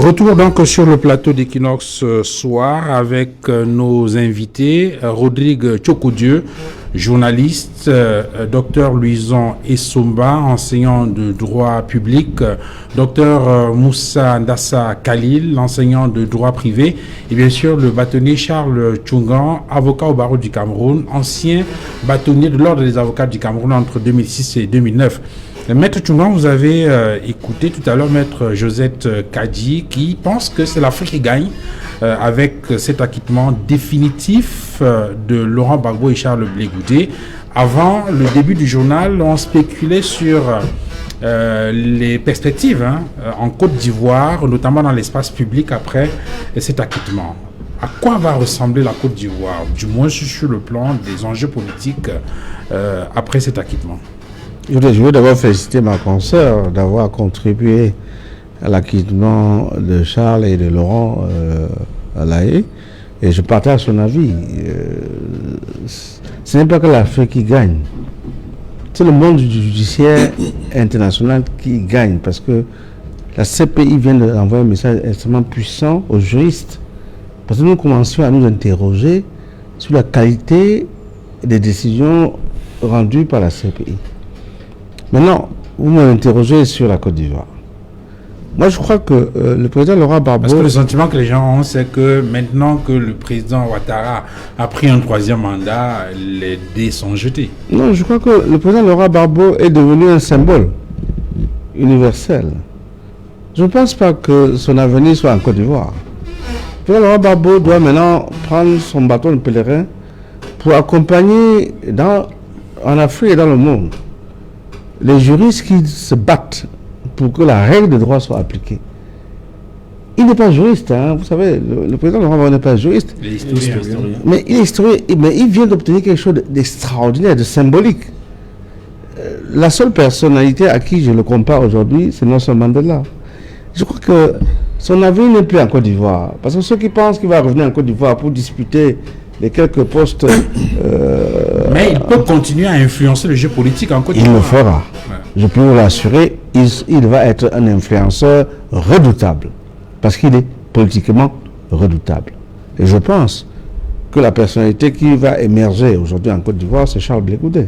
Retour donc sur le plateau d'Equinox soir avec nos invités, Rodrigue Tchokoudieu, journaliste, docteur Louison Essomba, enseignant de droit public, docteur Moussa Ndassa Khalil, enseignant de droit privé, et bien sûr le bâtonnier Charles Tchungan, avocat au barreau du Cameroun, ancien bâtonnier de l'ordre des avocats du Cameroun entre 2006 et 2009. Maître Tchungan, vous avez écouté tout à l'heure Maître Josette Kadji qui pense que c'est l'Afrique qui gagne avec cet acquittement définitif de Laurent Gbagbo et Charles Blé Goudé. Avant le début du journal, on spéculait sur les perspectives en Côte d'Ivoire, notamment dans l'espace public après cet acquittement. À quoi va ressembler la Côte d'Ivoire, du moins sur le plan des enjeux politiques après cet acquittement? Je veux d'abord féliciter ma consoeur d'avoir contribué à l'acquittement de Charles et de Laurent à La Haye, et je partage son avis. Ce n'est pas que l'Afrique qui gagne, c'est le monde judiciaire international qui gagne, parce que la CPI vient d'envoyer un message extrêmement puissant aux juristes, parce que nous commençons à nous interroger sur la qualité des décisions rendues par la CPI. Maintenant, vous m'interrogez sur la Côte d'Ivoire. Moi, je crois que le président Laurent Gbagbo... Parce que le sentiment que les gens ont, c'est que maintenant que le président Ouattara a pris un troisième mandat, les dés sont jetés. Non, je crois que le président Laurent Gbagbo est devenu un symbole universel. Je ne pense pas que son avenir soit en Côte d'Ivoire. Le président Laurent Gbagbo doit maintenant prendre son bâton de pèlerin pour accompagner en Afrique et dans le monde les juristes qui se battent pour que la règle de droit soit appliquée. Il n'est pas juriste, vous savez, le président Laurent n'est pas juriste. Il est historien. Mais il est historien, mais il vient d'obtenir quelque chose d'extraordinaire, de symbolique. La seule personnalité à qui je le compare aujourd'hui, c'est Nelson Mandela. Je crois que son avenir n'est plus en Côte d'Ivoire. Parce que ceux qui pensent qu'il va revenir en Côte d'Ivoire pour disputer les quelques postes... mais il peut continuer à influencer le jeu politique en Côte d'Ivoire. Il le fera. Ouais. Je peux vous l'assurer, il va être un influenceur redoutable. Parce qu'il est politiquement redoutable. Et je pense que la personnalité qui va émerger aujourd'hui en Côte d'Ivoire, c'est Charles Blé Goudé.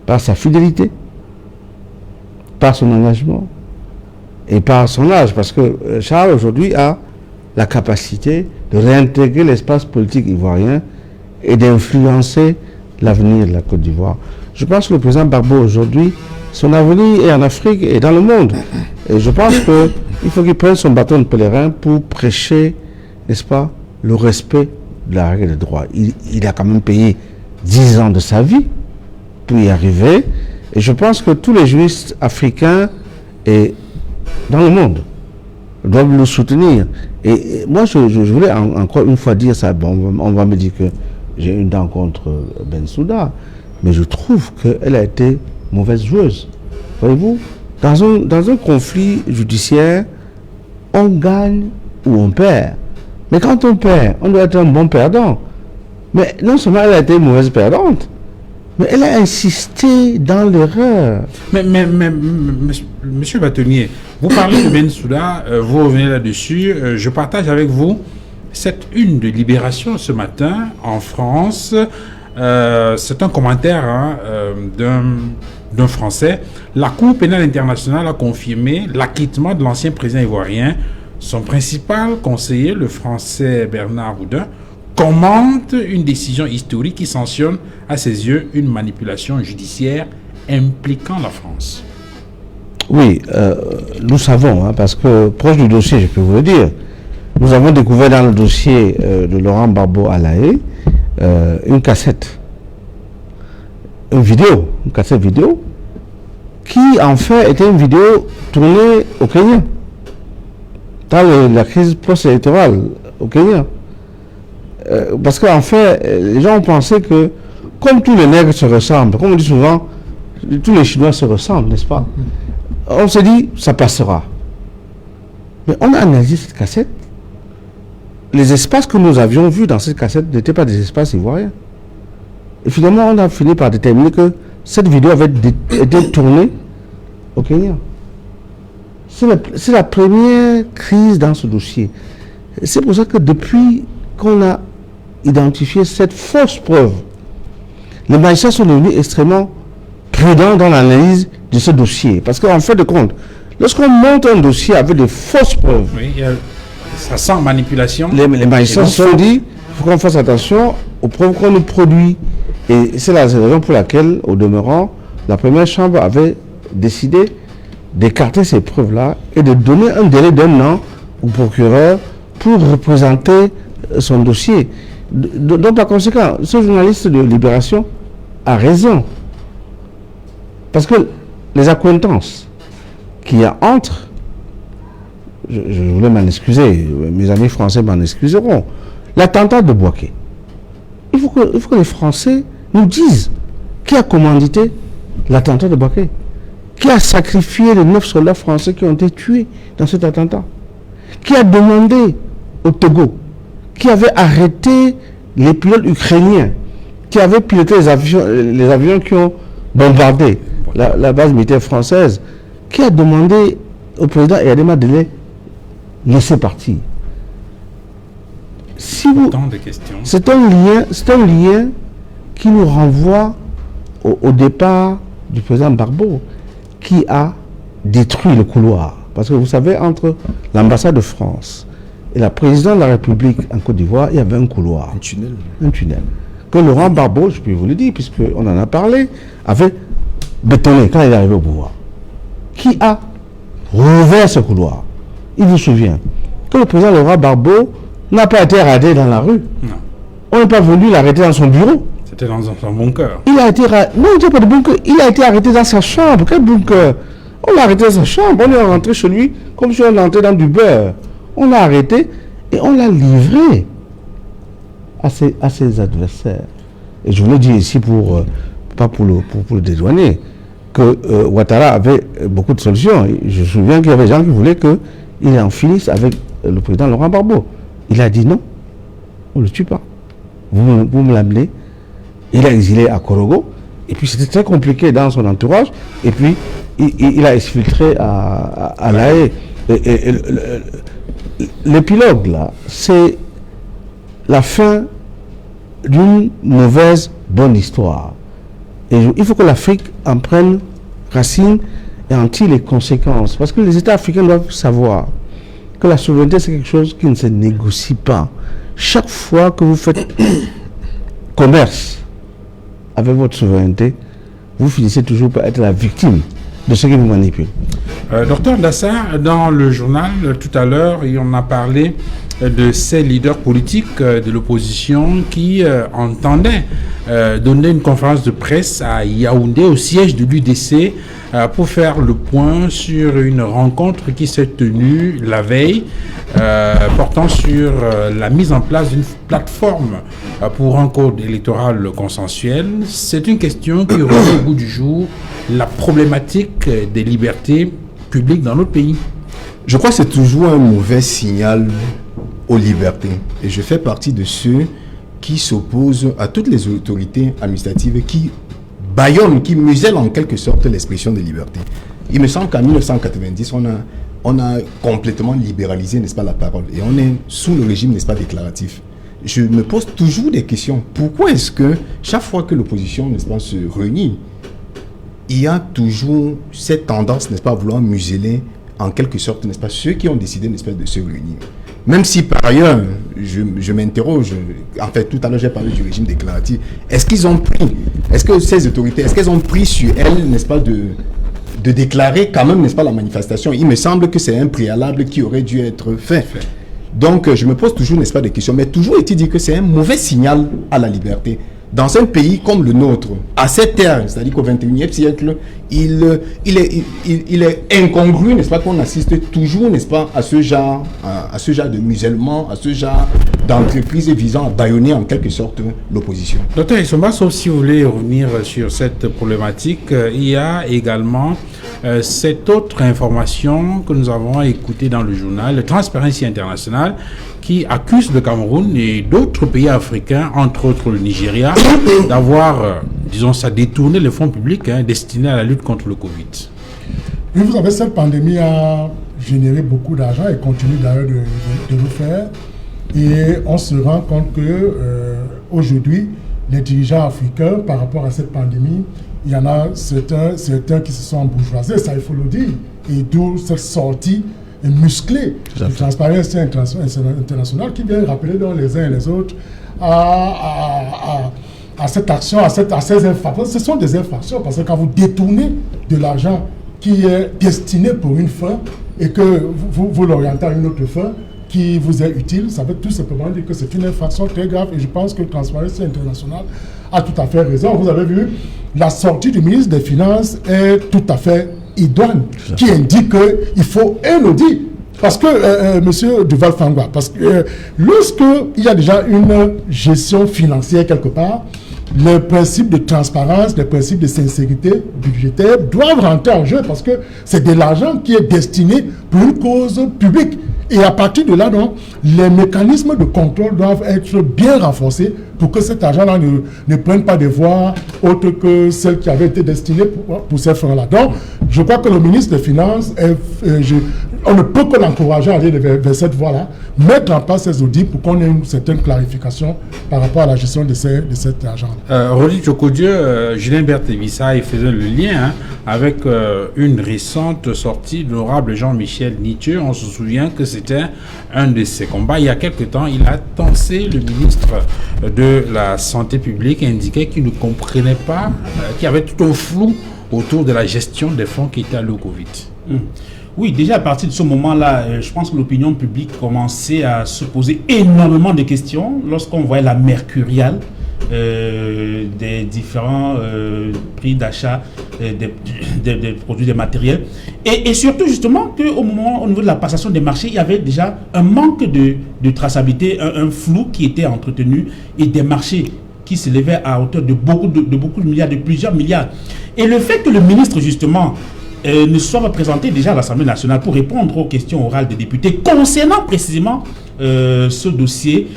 Par sa fidélité, par son engagement et par son âge. Parce que Charles aujourd'hui a la capacité de réintégrer l'espace politique ivoirien et d'influencer l'avenir de la Côte d'Ivoire. Je pense que le président Gbagbo aujourd'hui, son avenir est en Afrique et dans le monde. Et je pense qu'il faut qu'il prenne son bâton de pèlerin pour prêcher, n'est-ce pas, le respect de la règle de droit. Il a quand même payé 10 ans de sa vie pour y arriver. Et je pense que tous les juristes africains et dans le monde doivent le soutenir. Et moi, je voulais encore une fois dire ça. Bon, on va me dire que j'ai une dent contre Bensouda, mais je trouve qu'elle a été mauvaise joueuse. Voyez-vous, dans un conflit judiciaire, on gagne ou on perd. Mais quand on perd, on doit être un bon perdant. Mais non seulement elle a été mauvaise perdante, mais elle a insisté dans l'erreur. Mais monsieur Bâtonnier, vous parlez de Bensouda, vous revenez là-dessus. Je partage avec vous cette une de Libération ce matin en France. C'est un commentaire d'un Français. La Cour pénale internationale a confirmé l'acquittement de l'ancien président ivoirien. Son principal conseiller, le Français Bernard Houdin, commente une décision historique qui sanctionne à ses yeux une manipulation judiciaire impliquant la France. Oui, nous savons, parce que proche du dossier, je peux vous le dire, nous avons découvert dans le dossier de Laurent Gbagbo à La Haye une cassette, une cassette vidéo, qui en fait était une vidéo tournée au Kenya, dans la crise post-électorale au Kenya. Parce qu'en fait, les gens ont pensé que, comme tous les nègres se ressemblent, comme on dit souvent, tous les Chinois se ressemblent, n'est-ce pas? On s'est dit, ça passera. Mais on a analysé cette cassette. Les espaces que nous avions vus dans cette cassette n'étaient pas des espaces ivoiriens. Et finalement, on a fini par déterminer que cette vidéo avait été tournée au Kenya. C'est la première crise dans ce dossier. C'est pour ça que depuis qu'on a identifié cette fausse preuve, les magistrats sont devenus extrêmement prudents dans l'analyse de ce dossier. Parce qu'en fait de compte, lorsqu'on monte un dossier avec de fausses preuves, oui, ça sent manipulation. Les magistrats se sont dit, il faut qu'on fasse attention aux preuves qu'on nous produit. Et c'est la raison pour laquelle, au demeurant, la première chambre avait décidé d'écarter ces preuves-là et de donner un délai d'1 an au procureur pour représenter son dossier. Donc, par conséquent, ce journaliste de Libération a raison. Parce que les accointances qu'il y a entre, je voulais m'en excuser, mes amis français m'en excuseront, l'attentat de Bouaké. Il faut que les Français nous disent qui a commandité l'attentat de Bouaké, qui a sacrifié les 9 soldats français qui ont été tués dans cet attentat, qui a demandé au Togo, qui avait arrêté les pilotes ukrainiens, qui avaient piloté les avions qui ont bombardé la base militaire française, qui a demandé au président Eyadema de les laisser partir. C'est un lien qui nous renvoie au départ du président Gbagbo, qui a détruit le couloir. Parce que vous savez, entre l'ambassade de France et la présidence de la République en Côte d'Ivoire, il y avait un couloir. Un tunnel. Que Laurent Gbagbo, je peux vous le dire, puisqu'on en a parlé, avait bétonné quand il est arrivé au pouvoir. Qui a rouvert ce couloir? Il vous souvient que le président Laurent Gbagbo n'a pas été arrêté dans la rue. Non. On n'est pas venu l'arrêter dans son bureau. C'était dans son bunker. Il a été non, il n'était pas de bunker. Il a été arrêté dans sa chambre. Quel bunker? On l'a arrêté dans sa chambre. On est rentré chez lui comme si on entrait dans du beurre. On l'a arrêté et on l'a livré à ses adversaires. Et je voulais dire ici, pas pour le dédouaner, que Ouattara avait beaucoup de solutions. Je me souviens qu'il y avait des gens qui voulaient qu'il en finisse avec le président Laurent Gbagbo. Il a dit non, on ne le tue pas. Vous me l'amenez. Il a exilé à Korogo. Et puis c'était très compliqué dans son entourage. Et puis il a exfiltré à La Haye. L'épilogue là, c'est la fin d'une mauvaise bonne histoire. Et il faut que l'Afrique en prenne racine et en tire les conséquences. Parce que les États africains doivent savoir que la souveraineté, c'est quelque chose qui ne se négocie pas. Chaque fois que vous faites commerce avec votre souveraineté, vous finissez toujours par être la victime de ceux qui vous manipulent. Docteur Dassar, dans le journal, tout à l'heure, on a parlé de ces leaders politiques de l'opposition qui entendaient donner une conférence de presse à Yaoundé, au siège de l'UDC, pour faire le point sur une rencontre qui s'est tenue la veille, portant sur la mise en place d'une plateforme pour un code électoral consensuel. C'est une question qui remet au bout du jour la problématique des libertés publiques dans notre pays. Je crois que c'est toujours un mauvais signal aux libertés. Et je fais partie de ceux qui s'opposent à toutes les autorités administratives qui bâillonnent, qui musellent en quelque sorte l'expression des libertés. Il me semble qu'en 1990, on a complètement libéralisé, n'est-ce pas, la parole. Et on est sous le régime, n'est-ce pas, déclaratif. Je me pose toujours des questions. Pourquoi est-ce que chaque fois que l'opposition, n'est-ce pas, se réunit, il y a toujours cette tendance, n'est-ce pas, à vouloir museler en quelque sorte, n'est-ce pas, ceux qui ont décidé, n'est-ce pas, de se réunir. Même si par ailleurs, je m'interroge, en fait tout à l'heure j'ai parlé du régime déclaratif, est-ce que ces autorités, est-ce qu'elles ont pris sur elles, n'est-ce pas, de déclarer quand même, n'est-ce pas, la manifestation? Il me semble que c'est un préalable qui aurait dû être fait. Donc je me pose toujours, n'est-ce pas, des questions, mais toujours est-il dit que c'est un mauvais signal à la liberté. Dans un pays comme le nôtre, à cette ère, c'est-à-dire qu'au XXIe siècle, il est incongru, n'est-ce pas, qu'on assiste toujours, n'est-ce pas, à ce genre de musellement, à ce genre d'entreprise visant à bâillonner en quelque sorte l'opposition. Docteur Essomba, sauf si vous voulez revenir sur cette problématique, il y a également cette autre information que nous avons écoutée dans le journal, le Transparency International, qui accuse le Cameroun et d'autres pays africains, entre autres le Nigeria, d'avoir, disons ça, détourné les fonds publics destinés à la lutte contre le Covid. Et vous savez, cette pandémie a généré beaucoup d'argent et continue d'ailleurs de le faire. Et on se rend compte que aujourd'hui, les dirigeants africains, par rapport à cette pandémie, il y en a certains qui se sont embourgeoisés, ça il faut le dire. Et d'où cette sortie musclée du Transparency International qui vient rappeler donc les uns et les autres à cette action, à ces infractions. Ce sont des infractions parce que quand vous détournez de l'argent qui est destiné pour une fin et que vous l'orientez à une autre fin qui vous est utile, ça veut tout simplement dire que c'est une infraction très grave et je pense que Transparency International a tout à fait raison. Vous avez vu, la sortie du ministre des Finances est tout à fait idoine, qui indique qu'il faut un audit. Parce que, monsieur Duval Fangwa, parce que lorsqu'il y a déjà une gestion financière quelque part, les principes de transparence, les principes de sincérité budgétaire doivent rentrer en jeu parce que c'est de l'argent qui est destiné pour une cause publique. Et à partir de là, donc, les mécanismes de contrôle doivent être bien renforcés pour que cet argent-là ne prenne pas des voies autres que celles qui avaient été destinées pour ces fins-là. Donc, je crois que le ministre des Finances, on ne peut que l'encourager à aller vers cette voie-là, mettre en place ces audits pour qu'on ait une certaine clarification par rapport à la gestion de cet argent. Rodrigue Chokodieu, Julien Berthevissa, il faisait le lien avec une récente sortie de l'honorable Jean-Michel Nithieu. On se souvient que c'était un de ses combats. Il y a quelque temps, il a tensé le ministre de la Santé publique et indiquait qu'il ne comprenait pas, qu'il y avait tout un flou autour de la gestion des fonds qui étaient alloués au Covid. Oui, déjà à partir de ce moment-là, je pense que l'opinion publique commençait à se poser énormément de questions lorsqu'on voyait la mercuriale des différents prix d'achat des produits, des matériels. Et surtout justement qu'au moment, au niveau de la passation des marchés, il y avait déjà un manque de traçabilité, un flou qui était entretenu et des marchés qui s'élevaient à hauteur de beaucoup de milliards, de plusieurs milliards. Et le fait que le ministre justement ne soit pas présenté déjà à l'Assemblée nationale pour répondre aux questions orales des députés concernant précisément ce dossier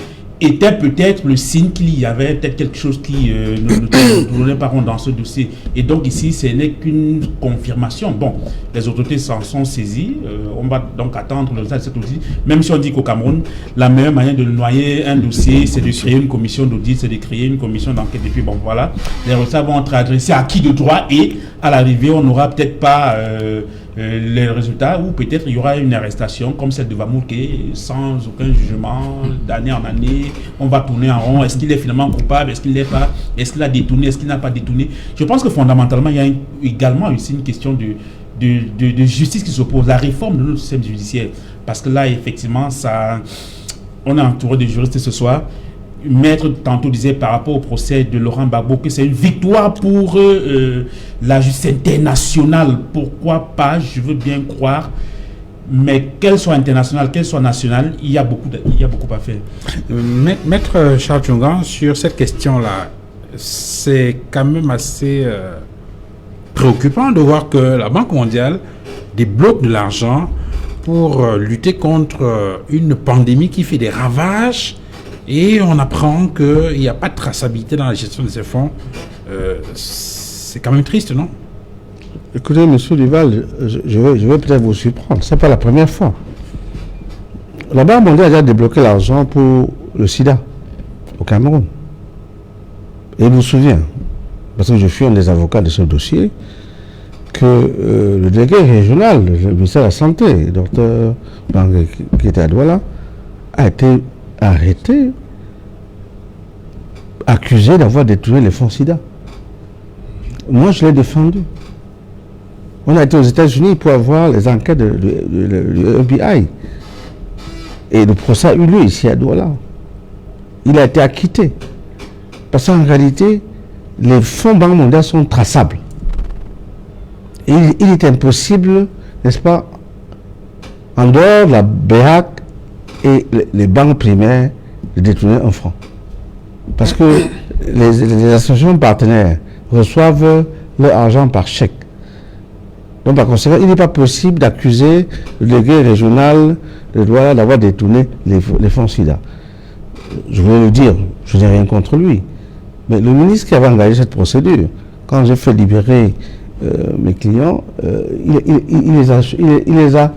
était peut-être le signe qu'il y avait peut-être quelque chose qui ne tournait pas rond dans ce dossier. Et donc ici, ce n'est qu'une confirmation. Bon, les autorités s'en sont saisies. On va donc attendre le résultat de cet outil. Même si on dit qu'au Cameroun, la meilleure manière de noyer un dossier, c'est de créer une commission d'audit, c'est de créer une commission d'enquête. Et puis bon, voilà, les résultats vont être adressés à qui de droit et à l'arrivée, on n'aura peut-être pas les résultats ou peut-être il y aura une arrestation comme celle de Vamouke sans aucun jugement d'année en année. On va tourner en rond. Est-ce qu'il est finalement coupable? Est-ce qu'il n'est pas? Est-ce qu'il a détourné? Est-ce qu'il n'a pas détourné? Je pense que fondamentalement, il y a également aussi une question de justice qui s'oppose. La réforme de notre système judiciaire. Parce que là, effectivement, on est entouré de juristes ce soir. Maître tantôt disait par rapport au procès de Laurent Gbagbo que c'est une victoire pour la justice internationale. Pourquoi pas? Je veux bien croire. Mais qu'elle soit internationale, qu'elle soit nationale, il y a beaucoup à faire. Maître Charles Tchongan, sur cette question-là, c'est quand même assez préoccupant de voir que la Banque mondiale débloque de l'argent pour lutter contre une pandémie qui fait des ravages. Et on apprend qu'il n'y a pas de traçabilité dans la gestion de ces fonds. C'est quand même triste, non? Écoutez, monsieur Duval, je vais peut-être vous surprendre. Ce n'est pas la première fois. La Banque mondiale a déjà débloqué l'argent pour le sida au Cameroun. Et je vous souviens, parce que je suis un des avocats de ce dossier, que le délégué régional du ministère de la Santé, le docteur Bangé, qui était à Douala, a été arrêté, accusé d'avoir détourné les fonds SIDA. Moi, je l'ai défendu. On a été aux États-Unis pour avoir les enquêtes du FBI. Et le procès a eu lieu ici à Douala. Il a été acquitté. Parce qu'en réalité, les fonds Banque mondiale sont traçables. Et il est impossible, n'est-ce pas, en dehors de la BEAC et les banques primaires, de détourner un franc. Parce que les associations partenaires reçoivent leur argent par chèque. Donc, par conséquent, il n'est pas possible d'accuser le délégué régional de Douala d'avoir détourné les fonds SIDA. Je voulais le dire, je n'ai rien contre lui. Mais le ministre qui avait engagé cette procédure, quand j'ai fait libérer mes clients, il les a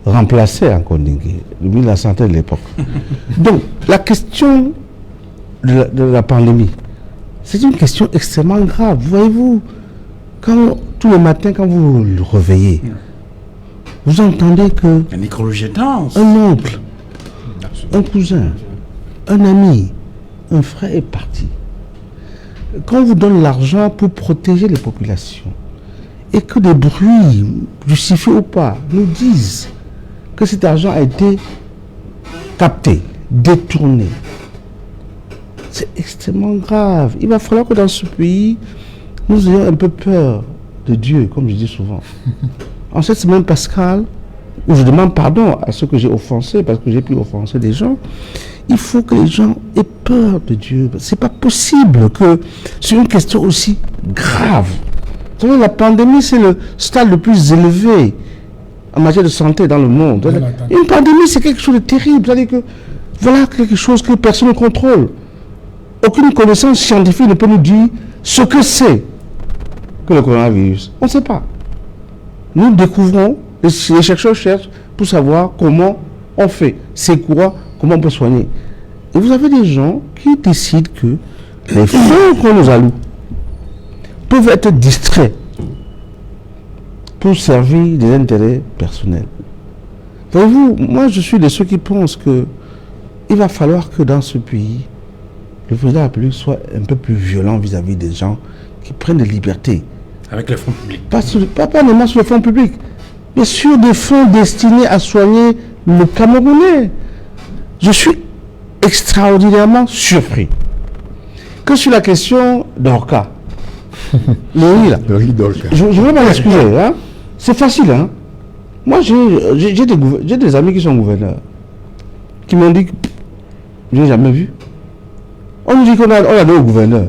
remplacés en Kondingue, le ministre de la Santé de l'époque. Donc, la question de la pandémie, c'est une question extrêmement grave. Voyez-vous, tous les matins, quand vous le réveillez, vous entendez que La nécrologie est dense. un oncle, un cousin, un ami, un frère est parti. Quand on vous donne l'argent pour protéger les populations, et que des bruits, justifiés ou pas, nous disent que cet argent a été capté, détourné, c'est extrêmement grave. Il va falloir que dans ce pays, nous ayons un peu peur de Dieu, comme je dis souvent. En cette semaine pascale, où je demande pardon à ceux que j'ai offensés, parce que j'ai pu offenser des gens, il faut que les gens aient peur de Dieu. C'est pas possible que sur une question aussi grave. Vous savez, la pandémie, c'est le stade le plus élevé en matière de santé dans le monde. Une pandémie, c'est quelque chose de terrible. C'est-à-dire que voilà quelque chose que personne ne contrôle. Aucune connaissance scientifique ne peut nous dire ce que c'est que le coronavirus. On ne sait pas. Nous découvrons, les chercheurs cherchent pour savoir comment on fait, c'est quoi, comment on peut soigner. Et vous avez des gens qui décident que les fonds qu'on nous alloue peuvent être distraits pour servir des intérêts personnels. Voyez-vous, moi je suis de ceux qui pensent que il va falloir que dans ce pays, le président de la République soit un peu plus violent vis-à-vis des gens qui prennent des libertés. Avec les fonds publics. Pas seulement sur les fonds publics, mais sur des fonds destinés à soigner le Camerounais. Je suis extraordinairement surpris que sur la question d'Orca, le riz là, je ne vais pas m'excuser, hein? C'est facile. Hein? Moi, j'ai des amis qui sont gouverneurs, qui m'ont dit que je n'ai jamais vu. On nous dit qu'on a donné au gouverneur,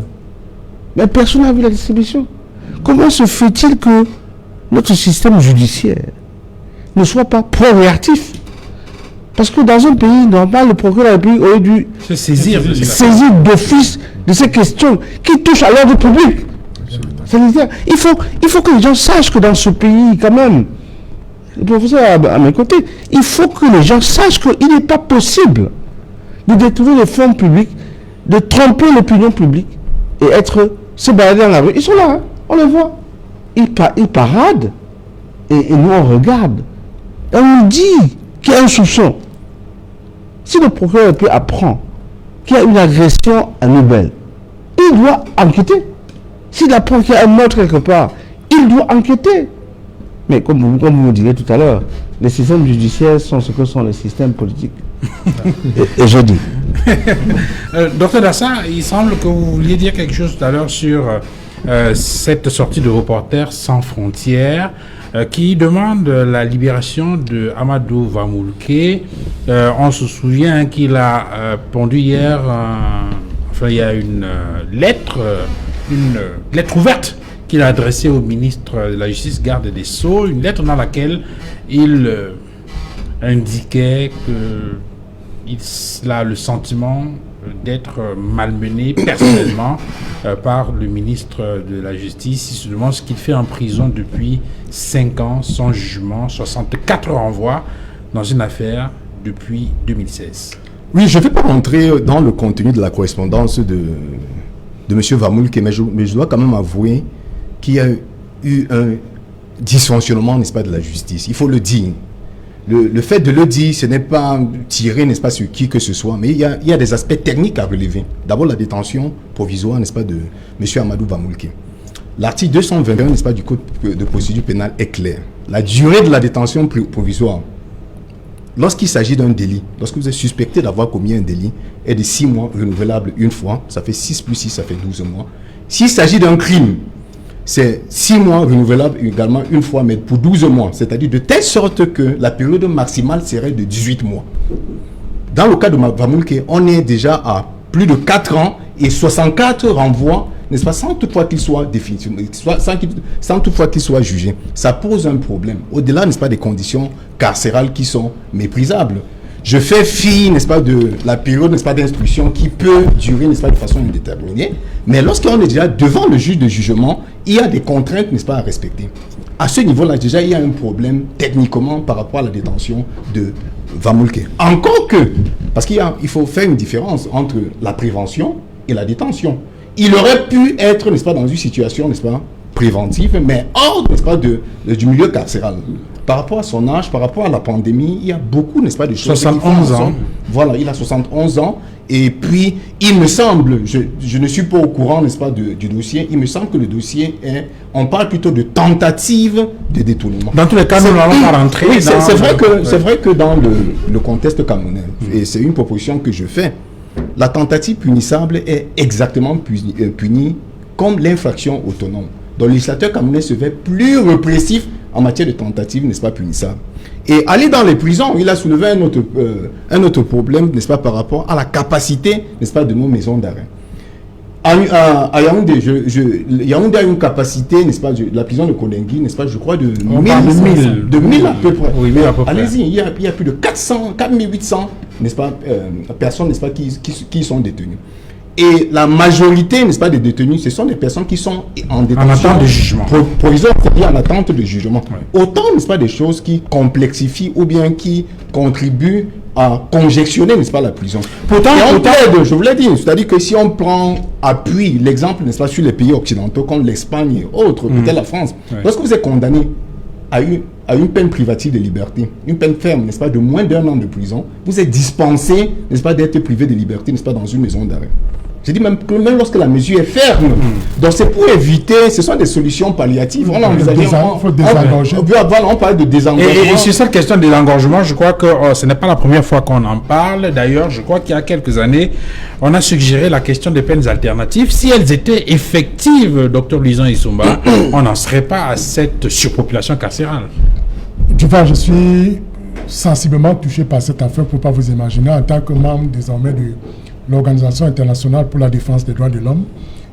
mais personne n'a vu la distribution. Comment se fait-il que notre système judiciaire ne soit pas pro-réactif? Parce que dans un pays normal, le procureur de la République aurait dû Se saisir. saisir d'office de ces questions qui touchent à l'ordre public. C'est-à-dire, il faut que les gens sachent que dans ce pays, quand même, le professeur à mes côtés, il faut que les gens sachent qu'il n'est pas possible de détourner les fonds publics, de tromper l'opinion publique et se balader dans la rue. Ils sont là, hein, on les voit. Ils paradent et nous on regarde. Et on nous dit qu'il y a un soupçon. Si le procureur peut apprendre qu'il y a une agression à Nobel, il doit enquêter. S'il apprend qu'il y a un meurtre quelque part, il doit enquêter. Mais comme vous me disiez tout à l'heure, les systèmes judiciaires sont ce que sont les systèmes politiques. et je dis. Docteur Dassa, il semble que vous vouliez dire quelque chose tout à l'heure sur cette sortie de Reporters sans frontières qui demande la libération de Amadou Vamoulke. On se souvient qu'il a pondu hier, il y a une lettre ouverte qu'il a adressée au ministre de la Justice, garde des Sceaux, une lettre dans laquelle il indiquait qu'il a le sentiment d'être malmené personnellement par le ministre de la Justice. Il se demande ce qu'il fait en prison depuis 5 ans, sans jugement, 64 renvois dans une affaire depuis 2016. Oui, je ne vais pas rentrer dans le contenu de la correspondance de M. Vamoulke, mais je dois quand même avouer qu'il y a eu un dysfonctionnement, n'est-ce pas, de la justice. Il faut le dire. Le fait de le dire, ce n'est pas tirer, n'est-ce pas, sur qui que ce soit, mais il y a des aspects techniques à relever. D'abord, la détention provisoire, n'est-ce pas, de M. Amadou Vamoulke. L'article 221, n'est-ce pas, du Code de procédure pénale est clair. La durée de la détention provisoire, lorsqu'il s'agit d'un délit, lorsque vous êtes suspecté d'avoir commis un délit, est de 6 mois, renouvelable une fois, ça fait 6 plus 6, ça fait 12 mois. S'il s'agit d'un crime, c'est 6 mois renouvelable également une fois, mais pour 12 mois. C'est-à-dire de telle sorte que la période maximale serait de 18 mois. Dans le cas de Vamoulke, on est déjà à plus de 4 ans et 64 renvois, n'est-ce pas, sans toutefois qu'il soit définitivement, sans toutefois qu'il soit jugé. Ça pose un problème. Au-delà, n'est-ce pas, des conditions carcérales qui sont méprisables. Je fais fi, n'est-ce pas, de la période, n'est-ce pas, d'instruction qui peut durer, n'est-ce pas, de façon indéterminée. Mais lorsqu'on est déjà devant le juge de jugement, il y a des contraintes, n'est-ce pas, à respecter. À ce niveau-là, déjà, il y a un problème techniquement par rapport à la détention de Vamulke. Encore que, parce qu'il faut faire une différence entre la prévention et la détention. Il aurait pu être, n'est-ce pas, dans une situation, n'est-ce pas, préventive, mais hors, n'est-ce pas, du milieu carcéral. Par rapport à son âge, par rapport à la pandémie, il y a beaucoup, n'est-ce pas, de choses. 71 ans. Voilà, il a 71 ans. Et puis, il me semble, je ne suis pas au courant, n'est-ce pas, du dossier, il me semble que le dossier est, on parle plutôt de tentative de détournement. Dans tous les cas, nous n'allons pas rentrer. Oui, c'est vrai que dans le contexte camerounais, et c'est une proposition que je fais, la tentative punissable est exactement punie comme l'infraction autonome. Donc, le législateur camerounais se fait plus répressif en matière de tentative, n'est-ce pas, punissable. Et aller dans les prisons, il a soulevé un autre problème, n'est-ce pas, par rapport à la capacité, n'est-ce pas, de nos maisons d'arrêt. À Yaoundé, Yaoundé a une capacité, n'est-ce pas, la prison de Kolengui, n'est-ce pas, je crois, de 1000 à peu près. Oui, 1000 à peu près. Allez-y, il y a plus de 4800, n'est-ce pas, personnes, n'est-ce pas, qui sont détenues. Et la majorité, n'est-ce pas, des détenus, ce sont des personnes qui sont en détention. En attente de jugement. Provisoire, en attente de jugement. Oui. Autant, n'est-ce pas, des choses qui complexifient ou bien qui contribuent à conjectionner, n'est-ce pas, la prison. Pourtant, je vous l'ai dit, c'est-à-dire que si on prend appui, l'exemple, n'est-ce pas, sur les pays occidentaux comme l'Espagne et autres, peut-être la France, lorsque vous êtes condamné à une peine privative de liberté, une peine ferme, n'est-ce pas, de moins d'1 an de prison, vous êtes dispensé, n'est-ce pas, d'être privé de liberté, n'est-ce pas, dans une maison d'arrêt. Je dis même lorsque la mesure est ferme. Donc c'est pour éviter, ce sont des solutions palliatives. On parle de désengorgement. Et sur cette question de désengorgement, je crois que ce n'est pas la première fois qu'on en parle. D'ailleurs, je crois qu'il y a quelques années, on a suggéré la question des peines alternatives. Si elles étaient effectives, Dr Louison Issoumba, on n'en serait pas à cette surpopulation carcérale. Tu vois, je suis sensiblement touché par cette affaire, pour ne pas vous imaginer, en tant que membre désormais de l'Organisation internationale pour la défense des droits de l'homme,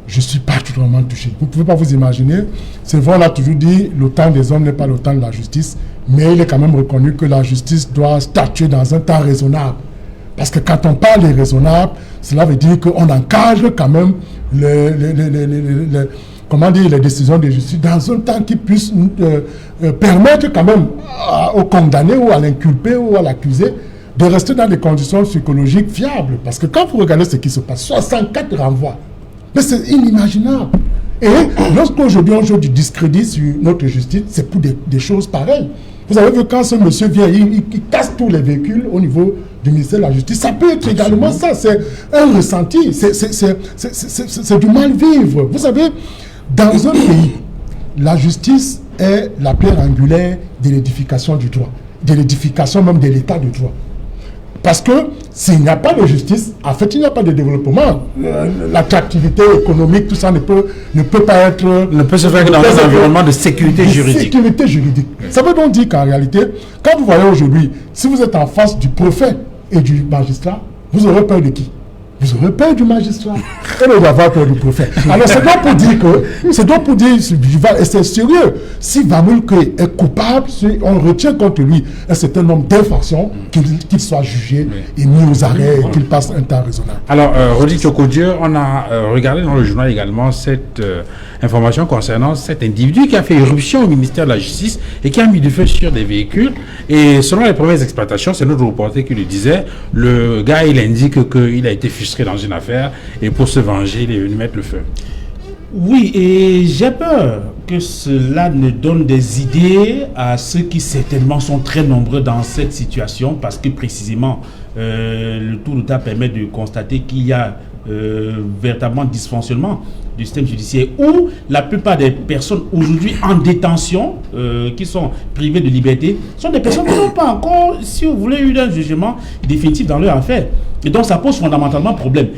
je suis particulièrement touché. Vous ne pouvez pas vous imaginer, c'est vrai, on a toujours dit, le temps des hommes n'est pas le temps de la justice, mais il est quand même reconnu que la justice doit statuer dans un temps raisonnable. Parce que quand on parle de raisonnable, cela veut dire qu'on encadre quand même les décisions de justice dans un temps qui puisse permettre quand même au condamné ou à l'inculpé ou à l'accusé de rester dans des conditions psychologiques fiables. Parce que quand vous regardez ce qui se passe, 64 renvois, mais c'est inimaginable. Et lorsqu'aujourd'hui on joue du discrédit sur notre justice, c'est pour des choses pareilles. Vous avez vu, quand ce monsieur vient, il casse tous les véhicules au niveau du ministère de la Justice. Ça peut être également ça, c'est un ressenti, c'est du mal-vivre. Vous savez, dans un pays, la justice est la pierre angulaire de l'édification du droit, de l'édification même de l'état de droit. Parce que s'il n'y a pas de justice, en fait, il n'y a pas de développement. L'attractivité économique, tout ça ne peut pas être... Ne peut se faire que dans un environnement de sécurité juridique. Sécurité juridique. Ça veut donc dire qu'en réalité, quand vous voyez aujourd'hui, si vous êtes en face du préfet et du magistrat, vous aurez peur de qui? Vous aurez peur du magistrat et vous aurez peur du préfet. Alors c'est donc pour dire et c'est sérieux. Si Vamulke est coupable, si on retient contre lui un certain nombre d'infractions, qu'il soit jugé et mis aux arrêts et qu'il passe un temps raisonnable. Alors, Rodi Tchokodieu, on a regardé dans le journal également cette information concernant cet individu qui a fait irruption au ministère de la Justice et qui a mis du feu sur des véhicules. Et selon les premières exploitations, c'est notre reporter qui le disait, le gars, il indique qu'il a été frustré dans une affaire et pour se venger, il est venu mettre le feu. Oui, et j'ai peur que cela ne donne des idées à ceux qui certainement sont très nombreux dans cette situation, parce que précisément, le tour de table permet de constater qu'il y a véritablement dysfonctionnement du système judiciaire, où la plupart des personnes aujourd'hui en détention, qui sont privées de liberté, sont des personnes qui n'ont pas encore, si vous voulez, eu un jugement définitif dans leur affaire. Et donc ça pose fondamentalement problème.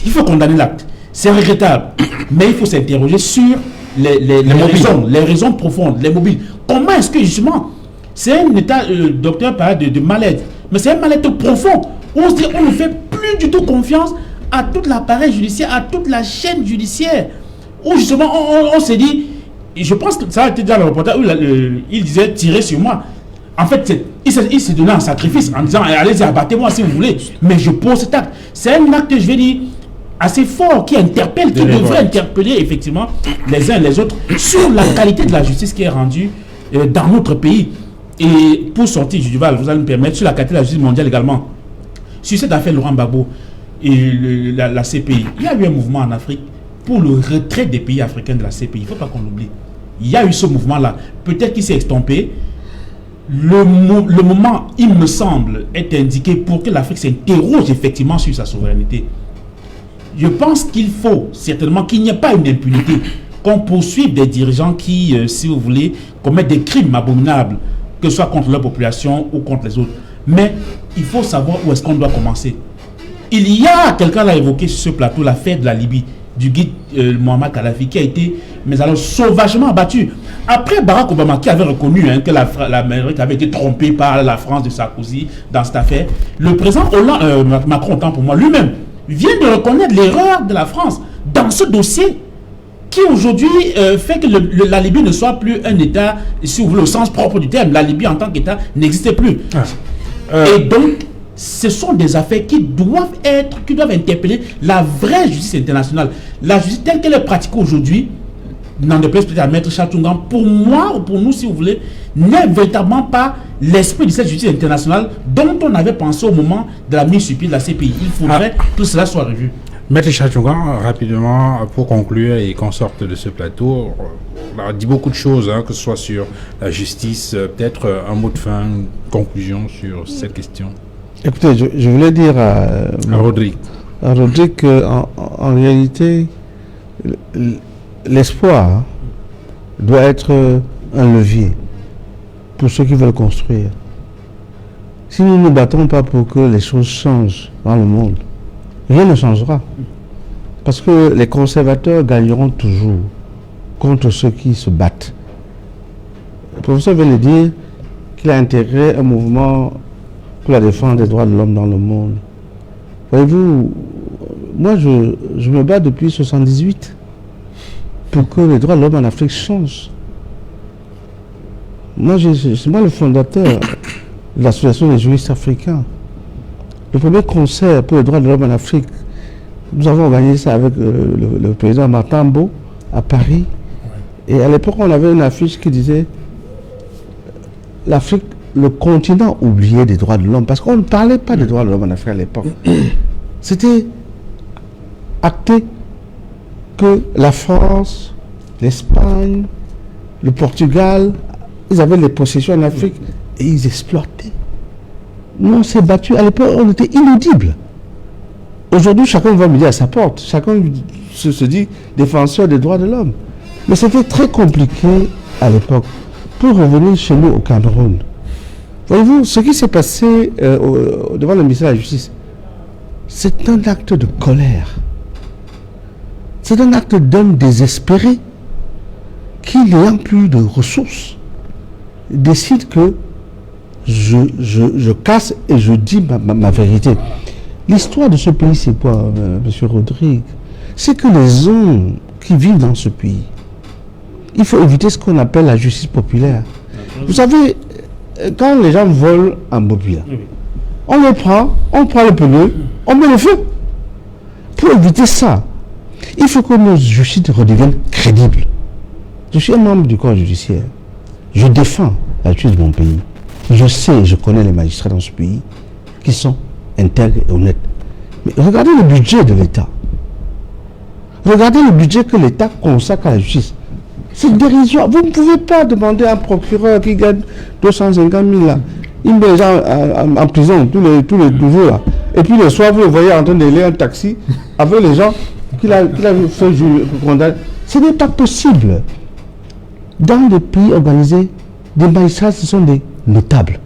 Il faut condamner l'acte. C'est regrettable, mais il faut s'interroger sur les raisons profondes, les mobiles. Comment est-ce que justement, c'est un état, le docteur parle de mal-être, mais c'est un mal-être profond, où on se dit on ne fait plus du tout confiance à tout l'appareil judiciaire, à toute la chaîne judiciaire, où justement on s'est dit, et je pense que ça a été déjà le reportage où il disait tirer sur moi. En fait, Il s'est donné un sacrifice en disant allez-y, abattez-moi si vous voulez, mais je pose cet acte. C'est un acte, je vais dire, assez fort qui interpelle, qui devrait interpeller effectivement les uns et les autres sur la qualité de la justice qui est rendue dans notre pays. Et pour sortir du Duval, vous allez me permettre, sur la qualité de la justice mondiale également, sur cette affaire Laurent Gbagbo et la CPI, il y a eu un mouvement en Afrique pour le retrait des pays africains de la CPI. Il ne faut pas qu'on l'oublie. Il y a eu ce mouvement-là. Peut-être qu'il s'est estompé. Le moment, il me semble, est indiqué pour que l'Afrique s'interroge effectivement sur sa souveraineté. Je pense qu'il faut certainement qu'il n'y ait pas une impunité, qu'on poursuive des dirigeants qui, si vous voulez, commettent des crimes abominables, que ce soit contre leur population ou contre les autres. Mais il faut savoir où est-ce qu'on doit commencer. Il y a, quelqu'un l'a évoqué sur ce plateau, l'affaire de la Libye, du guide Mohamed Kadhafi, qui a été, mais alors, sauvagement abattu. Après Barack Obama, qui avait reconnu que l'Amérique avait été trompée par la France de Sarkozy dans cette affaire, le président Macron, autant pour moi, lui-même, vient de reconnaître l'erreur de la France dans ce dossier qui aujourd'hui fait que la Libye ne soit plus un État, si vous voulez, au sens propre du terme. La Libye en tant qu'État n'existait plus. Et donc, ce sont des affaires qui doivent interpeller la vraie justice internationale. La justice telle qu'elle est pratiquée aujourd'hui, n'en déplaise peut-être à Maître Chatoungan, pour moi ou pour nous, si vous voulez, n'est véritablement pas l'esprit de cette justice internationale dont on avait pensé au moment de la mise sur pied de la CPI. Il faudrait que cela soit revu. Maître Chatoungan, rapidement, pour conclure et qu'on sorte de ce plateau, on a dit beaucoup de choses, que ce soit sur la justice, peut-être un mot de fin, une conclusion sur cette question. Écoutez, je voulais dire à Rodrigue qu'en réalité, l'espoir doit être un levier pour ceux qui veulent construire. Si nous ne nous battons pas pour que les choses changent dans le monde, rien ne changera. Parce que les conservateurs gagneront toujours contre ceux qui se battent. Le professeur vient de dire qu'il a intégré un mouvement pour la défense des droits de l'homme dans le monde. Voyez-vous, moi je me bats depuis 1978 pour que les droits de l'homme en Afrique changent. Moi, c'est moi le fondateur de l'association des juristes africains. Le premier concert pour les droits de l'homme en Afrique, nous avons organisé ça avec le président Matambo à Paris. Et à l'époque, on avait une affiche qui disait l'Afrique, le continent oublié des droits de l'homme, parce qu'on ne parlait pas des droits de l'homme en Afrique à l'époque. C'était acté que la France, l'Espagne, le Portugal, ils avaient les possessions en Afrique et ils exploitaient. Nous, on s'est battus. À l'époque, on était inaudibles. Aujourd'hui, chacun va midi à sa porte. Chacun se dit défenseur des droits de l'homme. Mais c'était très compliqué à l'époque. Pour revenir chez nous au Cameroun, voyez-vous, ce qui s'est passé devant le ministère de la Justice, c'est un acte de colère. C'est un acte d'homme désespéré qui, n'ayant plus de ressources, décide que je casse et je dis ma vérité. L'histoire de ce pays, c'est quoi, M. Rodrigue? C'est que les hommes qui vivent dans ce pays, il faut éviter ce qu'on appelle la justice populaire. Vous savez, quand les gens volent un mobile, on le prend, on prend le pneu, on met le feu. Pour éviter ça, il faut que nos justices redeviennent crédibles. Je suis un membre du corps judiciaire. Je défends la justice de mon pays. Je sais, je connais les magistrats dans ce pays qui sont intègres et honnêtes. Mais regardez le budget de l'État. Regardez le budget que l'État consacre à la justice. C'est dérisoire. Vous ne pouvez pas demander à un procureur qui gagne 250 000 là. Il met les gens en prison tous les 2 jours là. Et puis le soir, vous le voyez en train de aller un taxi avec les gens qu'il a fait condamner. Ce n'est pas possible. Dans les pays organisés, des magistrats, ce sont des notables.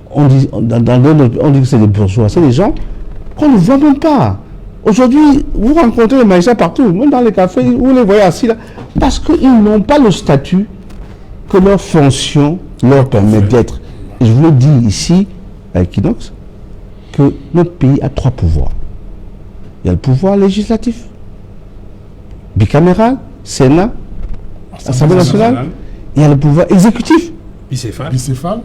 On dit que c'est des bourgeois. C'est des gens qu'on ne voit même pas. Aujourd'hui, vous rencontrez les magistrats partout, même dans les cafés, vous les voyez assis là, parce qu'ils n'ont pas le statut que leur fonction leur permet d'être. Et je vous le dis ici, à Equinox, que notre pays a 3 pouvoirs. Il y a le pouvoir législatif, bicaméral, Sénat, Assemblée nationale. Il y a le pouvoir exécutif. Bicéphale.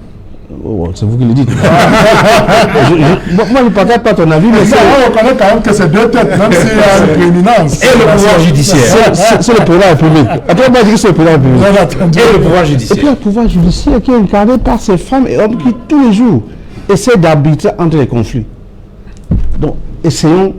Oh, c'est vous qui le dites. Moi, je ne partage pas ton avis, mais on reconnaît quand même que c'est deux têtes, même s'il y a une prééminence. Et le pouvoir judiciaire. C'est le président de la République. Attends, moi, je dis que c'est le président de la République. Et le pouvoir Et puis, judiciaire. le pouvoir judiciaire qui est incarné par ces femmes et hommes qui, tous les jours, essaient d'arbitrer entre les conflits. Donc, essayons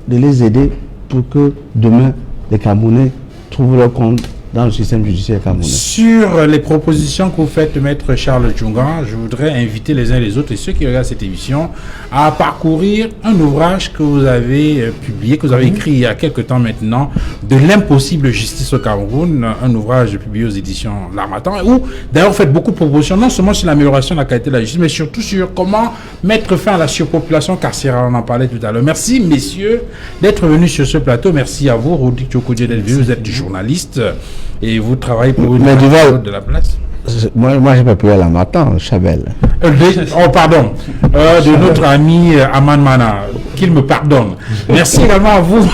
de les aider pour que demain, les Camerounais trouvent leur compte dans le système judiciaire camerounais. Sur les propositions que vous faites, Maître Charles Djungan, je voudrais inviter les uns et les autres et ceux qui regardent cette émission à parcourir un ouvrage que vous avez publié, que vous avez écrit il y a quelque temps maintenant, de l'impossible justice au Cameroun, un ouvrage publié aux éditions L'Harmattan, où d'ailleurs vous faites beaucoup de propositions, non seulement sur l'amélioration de la qualité de la justice, mais surtout sur comment mettre fin à la surpopulation carcérale. On en parlait tout à l'heure. Merci, messieurs, d'être venus sur ce plateau. Merci à vous, Rodrigue Tchokodjo, d'être venu. Vous êtes journaliste et vous travaillez pour une Duval, de la place. Moi j'ai pas pu aller à Matin, Chabel. Pardon, de notre ami Aman Mana, qu'il me pardonne. Merci également à vous,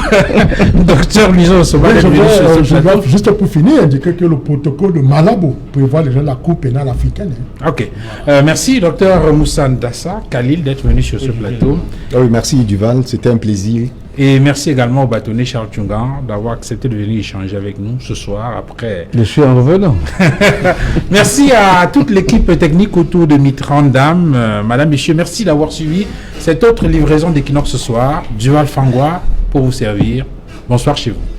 docteur Luison Osoba. Je dois juste pour finir indiquer que le protocole de Malabo prévoit déjà la Cour pénale africaine. Ok. Merci, docteur Moussa Ndassa Khalil, d'être venu sur ce plateau. Oui, merci Duval, c'était un plaisir. Et merci également au bâtonnier Charles Djungan d'avoir accepté de venir échanger avec nous ce soir après. Je suis en revenant. Merci à toute l'équipe technique autour de Mitran Dame. Madame, messieurs, merci d'avoir suivi cette autre livraison d'Equinox ce soir. Duval Fangwa pour vous servir. Bonsoir chez vous.